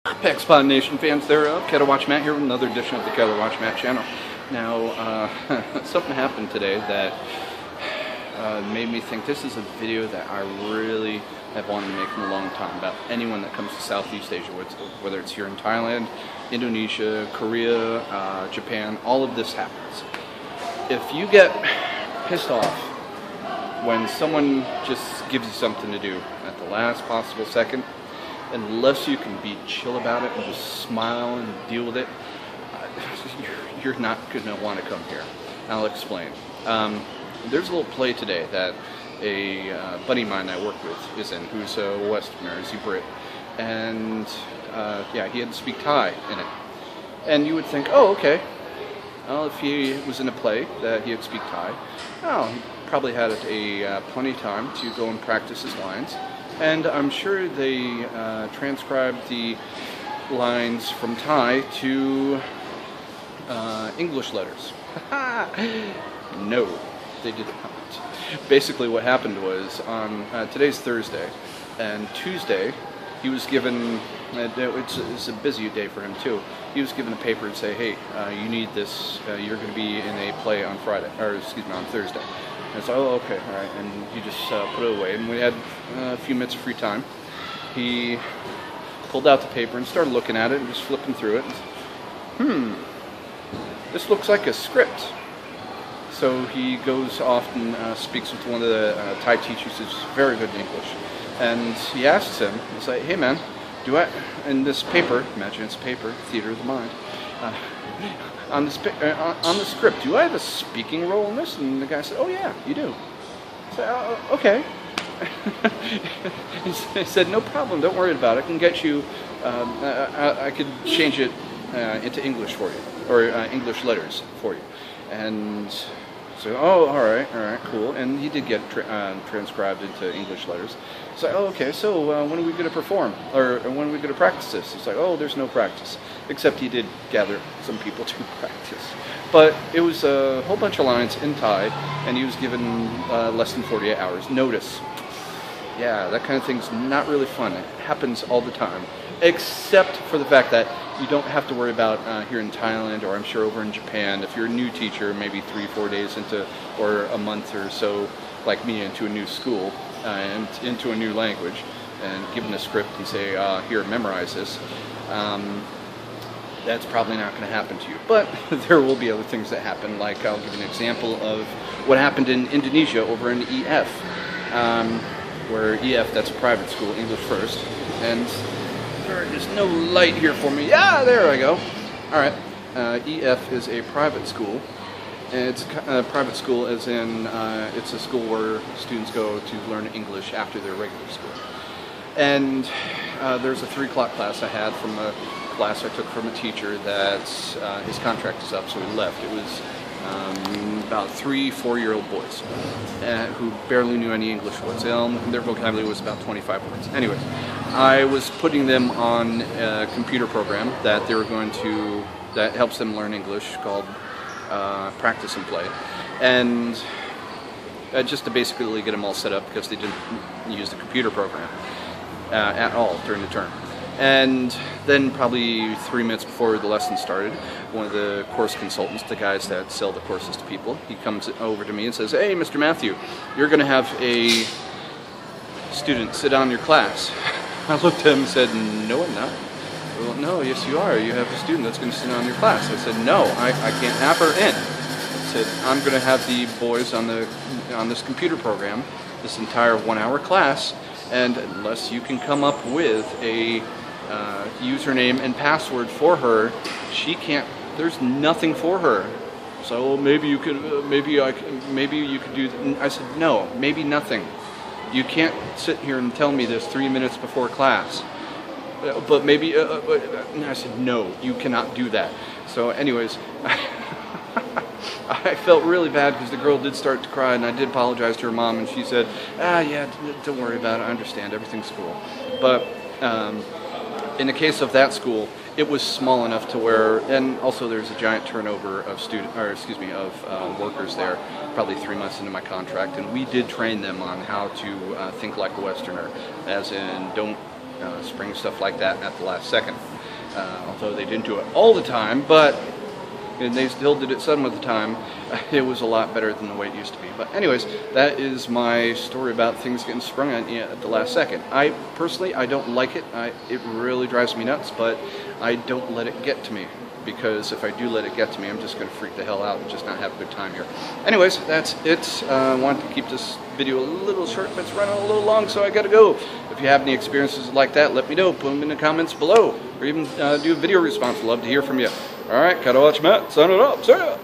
Paxpod Nation fans thereof, Kettle Watch Matt here with another edition of the Kettle Watch Matt channel. Now, something happened today that made me think this is a video that I really have wanted to make in a long time about anyone that comes to Southeast Asia, whether it's here in Thailand, Indonesia, Korea, Japan, all of this happens. If you get pissed off when someone just gives you something to do at the last possible second, unless you can be chill about it and just smile and deal with it, you're not going to want to come here. I'll explain. There's a little play today that a buddy of mine I work with is in, who's a Westerner, he's a Brit, and yeah, he had to speak Thai in it. And you would think, oh, okay, well, if he was in a play that he would speak Thai, oh, he probably had plenty of time to go and practice his lines. And I'm sure they transcribed the lines from Thai to English letters. No, they did not. Basically what happened was, on today's Thursday, and Tuesday he was given, it's a busy day for him too, he was given a paper and say, hey, you need this, you're going to be in a play on Friday, or excuse me, on Thursday. And it's like, oh, okay, all right, and he just put it away, and we had a few minutes of free time. He pulled out the paper and started looking at it and just flipping through it. And, this looks like a script. So he goes off and speaks with one of the Thai teachers who's very good in English. And he asks him, he's like, hey man, do I, in this paper, imagine it's paper, theater of the mind, on the script, do I have a speaking role in this? And the guy said, oh yeah, you do. I said, oh, okay. He said, no problem, don't worry about it. I can get you, I could change it into English for you, or English letters for you. And so, oh, all right, cool. And he did get transcribed into English letters. It's like, oh, okay, so when are we going to perform? Or when are we going to practice this? It's like, oh, there's no practice. Except he did gather some people to practice. But it was a whole bunch of lines in Thai, and he was given less than 48 hours notice. Yeah, that kind of thing's not really fun. It happens all the time. Except for the fact that you don't have to worry about here in Thailand, or I'm sure over in Japan, if you're a new teacher, maybe 3-4 days into, or a month or so, like me, into a new school, and into a new language, and given a script and say, here, memorize this, that's probably not going to happen to you. But there will be other things that happen, like I'll give an example of what happened in Indonesia over in EF, where EF, that's a private school, English first, and there is no light here for me. Yeah, there I go. Alright, EF is a private school, and it's a private school as in it's a school where students go to learn English after their regular school. And there's a 3 o'clock class I had from a class I took from a teacher that his contract is up, so he left. It was about 3-4-year-old boys who barely knew any English words. Their vocabulary was about 25 words. Anyways, I was putting them on a computer program that they were going to, that helps them learn English, called Practice and Play, and just to basically get them all set up because they didn't use the computer program at all during the term. And then probably 3 minutes before the lesson started, one of the course consultants, the guys that sell the courses to people, he comes over to me and says, hey, Mr. Matthew, you're going to have a student sit on your class. I looked at him and said, no, I'm not. Well, no, yes, you are. You have a student that's going to sit on your class. I said, no, I can't have her in. I said, I'm going to have the boys on this computer program, this entire 1-hour class, and unless you can come up with a username and password for her, she can't, there's nothing for her. So maybe you could, maybe you could do, I said, no, maybe nothing. You can't sit here and tell me this 3 minutes before class. But maybe, I said, no, you cannot do that. So anyways, I felt really bad because the girl did start to cry, and I did apologize to her mom, and she said, yeah, don't worry about it, I understand, everything's cool. But in the case of that school, it was small enough to where, and also there's a giant turnover of workers there, probably 3 months into my contract, and we did train them on how to think like a Westerner, as in don't spring stuff like that at the last second. although they didn't do it all the time, but and they still did it some of the time. It was a lot better than the way it used to be. But anyways, that is my story about things getting sprung on you at the last second. I personally, I don't like it. It really drives me nuts, but I don't let it get to me, because if I do let it get to me, I'm just going to freak the hell out and just not have a good time here. Anyways, that's it. I wanted to keep this video a little short, but it's running a little long, so I gotta go. If you have any experiences like that, let me know. Put them in the comments below, or even do a video response. Love to hear from you. All right, gotta watch Matt. Sign it up. See ya.